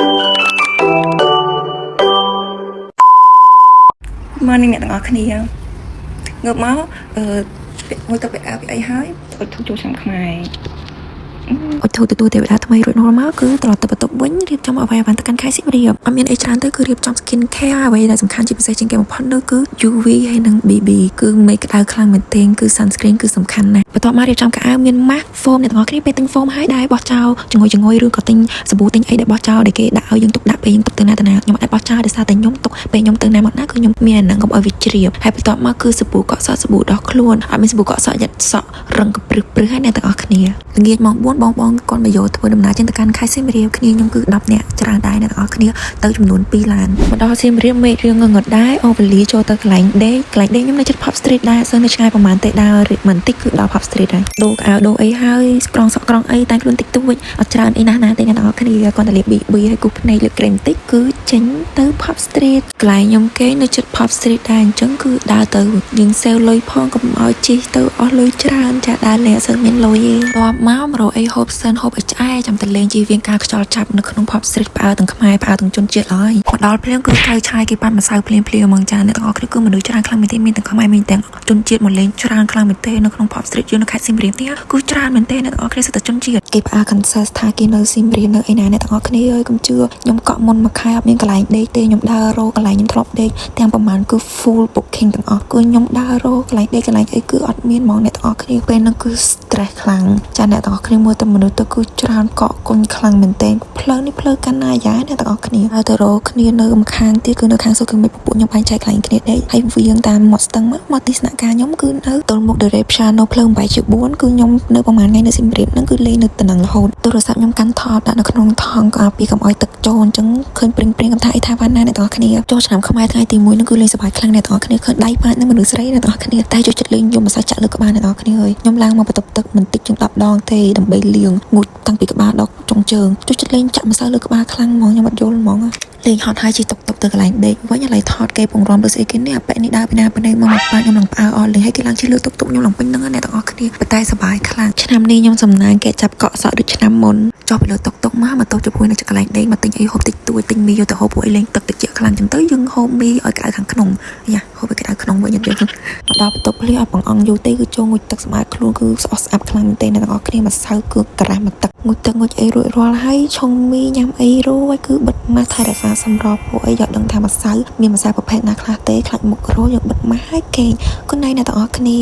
Morning អ្នកទាំងអស់គ្នាងើបមកមួយទៅពាក់អាវពីអីហើយអត់ធូរចូលឆ្នាំខ្មែរអត់ធូរទទួលទេវតាថ្មីរួចរាល់មកគឺត្រឡប់ទៅបន្ទប់វិញរៀបចំអ្វីៗទៅកាន់ខែស៊ីរៀបអត់មានអីច្រើនទៅគឺរៀបចំ skin care អ្វីដែលសំខាន់ជាពិសេសជាងគេបំផុតនោះគឺ UV ហើយនិង BB គឺមេក្តៅខ្លាំងមែនទែនគឺ sunscreen គឺសំខាន់ណាស់បន្ទាប់មករៀបចំកៅអៅមាន mask foam អ្នកទាំងអស់គ្នាពេលទិញ foam ហើយដែរបោះចោលជំងុយឬក៏ទិញសាប៊ូទិញអីដែលបោះចោលដែលគេដាក់ឲ្យយើងទុកពេលយើងទុកទៅណាទៅណាខ្ញុំអត់បោះចោលដោយសារតែខ្ញុំទុកពេលខ្ញុំទៅណាមកណាគឺខ្ញុំមានអាហ្នឹងកុំឲ្យវាជ្រាបហើយបន្ទាប់មកគឺសាប៊ូកក់សក់សាប៊ូដោះខ្លួនអត់មានសាប៊ូកក់សក់យ៉ាត់សក់រឹងកព្រឹសហើយអ្នកទាំងអស់គ្នាល្ងាចម៉ោង 4 បងគាត់មកយកធ្វើដំណើរចេញទៅកាន់ខេត្តសៀមរាបគ្នាខ្ញុំគឺ10នាក់ច្រើនដែរអ្នកទាំងអស់គ្នាទៅចំនួន2ឡានមកដល់សៀមរាបមេឃរឿងងងឹតដែរអូវេលាចូលទៅកន្លែងដេកខ្ញុំនៅជិត Pop Street ដែរសឹងនៅឆ្ងាយប្រហែលទេដើរមិនតិចគឺដល់ Pop Street ហើយដូរកៅដូរអីហើយក្រងសក់ក្រងអីតែខ្លួនតិចតួចអត់ច្រើនអីណាស់ណាទេអ្នកទាំងអស់គ្នាគាត់តែលាប BB ហើយគូភ្នែកលើក្រែមតិចគឺចេញទៅ Pop Street កន្លែងខ្ញុំគេនៅជិត Pop Street ដែរអញ្ចឹងគឺដើរទៅយើងសេវលុយផងកុំឲ្យជិះទៅអស់លុយច្រើនចាដើរលេងអត់សូវមានលុយទេដល់មករកអីហូបសិនហូបអីឆ្អែចាំតែលេងជីវៀងការខ្យល់ចាប់នៅក្នុង Pop Street ផ្អើទាំងខ្មែរផ្អើទាំងជនជាតិហើយមកដល់ភ្លាមគឺត្រូវឆាយគេប៉ាត់ម្សៅភ្លាមហ្មងចាអ្នកទាំងអស់គ្នាគឺមនុស្សច្រើនខ្លាំងមែនទេមានទាំងខ្មែរមានទាំងជនជាតិមកលេងច្រើនខ្លាំងមែនទេនៅក្នុង Pop Street យើងនៅខេត្តសៀមរាបនេះគឺច្រើនមែនទេអ្នកទាំងអស់គ្នាសិតតែជនជាតិគេផ្អើ concern ថាគេនៅសៀមរាបនៅឯណាអ្នកទាំងអស់គ្នាអើយកុំជឿខ្ញុំកក់មុនមួយខែអត់មានកន្លែងដេកទេខ្ញុំដើររកកន្លែងខ្ញុំធ្លាប់ដេកទាំងប្រហែលគឺ full booking ទាំងអស់គឺខ្ញុំដើររកកន្លែងដេកកន្លែងអីគឺអត់មានហ្មងអ្នកទាំងអស់គ្នាពេលហ្នឹងគឺ stress ខ្លាំងចាអ្នកទាំងអស់គ្នាមើលទៅមនុស្សទៅគឺច្រើនកក់គុញខ្លាំងមែនទេផ្លូវនេះផ្លូវកណ្ណាយ៉ាអ្នកទាំងអស់គ្នាហើយទៅរកគ្នានៅម្ខាងទៀតគឺនៅខាងសុខគឺមានពពួកខ្ញុំបែងចែកកន្លែងគ្នាដេកហើយវាងតាមមាត់ស្ទឹងមកទីស្នាក់ការខ្ញុំគឺនៅទល់មុខ The Red Piano ផ្លូវ8/4គឺខ្ញុំនៅប្រហែលថ្ងៃនៅសៀមរាបហ្នឹងគឺលេងនៅតំណឹងរហូតទូរស័ព្ទខ្ញុំកាន់ថតដាក់នៅក្នុងថង់ក៏ពីកុំឲ្យទឹកចូលអញ្ចឹងឃើញព្រិងកំថាអីថាវ៉ាន់ណាអ្នកទាំងអស់គ្នាចូលឆ្នាំខ្មែរថ្ងៃទី1ហ្នឹងគឺលេងសប្បាយខ្លាំងអ្នកទាំងអស់គ្នាឃើញដៃប៉ាច់នឹងមនុស្សស្រីអ្នកទាំងអស់គ្នាតែចូលចិត្តលេងយកម្សៅចាក់លើក្បាលអ្នកទាំងអស់គ្នាហើយខ្ញុំឡើងមកបន្ទប់ទឹកមិនតិចជាង10ដងទេដើម្បីលាងងូតតាំងពីក្បាលដល់ចុងជើងចូលចិត្តលេងចាក់ម្សៅលើក្បាលខ្លាំងហ្មងខ្ញុំអត់យល់ហ្មងលេងហត់ហើយជីតុកទៅកន្លែងដេកវិញឥឡូវថតគេពងរំលើស្អីគេនេះអាប៉ែនេះដើរពីណាពីណីមកប៉ាខ្ញុំនឹងផ្អើអស់លេងហើយគេឡើងជិះលើតុកខ្ញុំឡើងពេញហ្នឹងអ្នកទាំងអស់គ្នាតែសប្បាយខ្លាំងឆ្នាំនេះខ្ញុំសំណាងគេចាប់កក់សក់ដូចឆ្នាំមុនចុះពីលើតុកមកទៅជួយនៅកន្លែងដេកមកទិញអីហូបតិចតួចទិញមីយកទៅហូបពួកអីលេងទឹកតិចខ្លាំងចឹងទៅយើងហូបមីឲ្យក្តៅខាងក្នុងយ៉ាហូបឲ្យក្តៅក្នុងវិញយើងមកដល់បន្ទប់ភ្លៀអត់បងអង្គយូរទេគឺចូលងូតទឹកសម្អាតខ្លួនគឺស្អស់ស្អាប់ខ្លាំងមែនទេអ្នកទាំងអស់គ្នាម្សៅគឺការ៉ាស់មកទឹកងូតទឹកងូតអីរួចរាល់ហើយឆុងមីញ៉ាំអីរួចគឺបិទម៉ាស់ថែរក្សាសម្រស់ពួកអីយកដឹងថាម្សៅមានម្សៅប្រភេទណាខ្លះទេខ្លាចមុខរោយើងបិទម៉ាស់ហើយគេគុណណៃអ្នកទាំងអស់គ្នា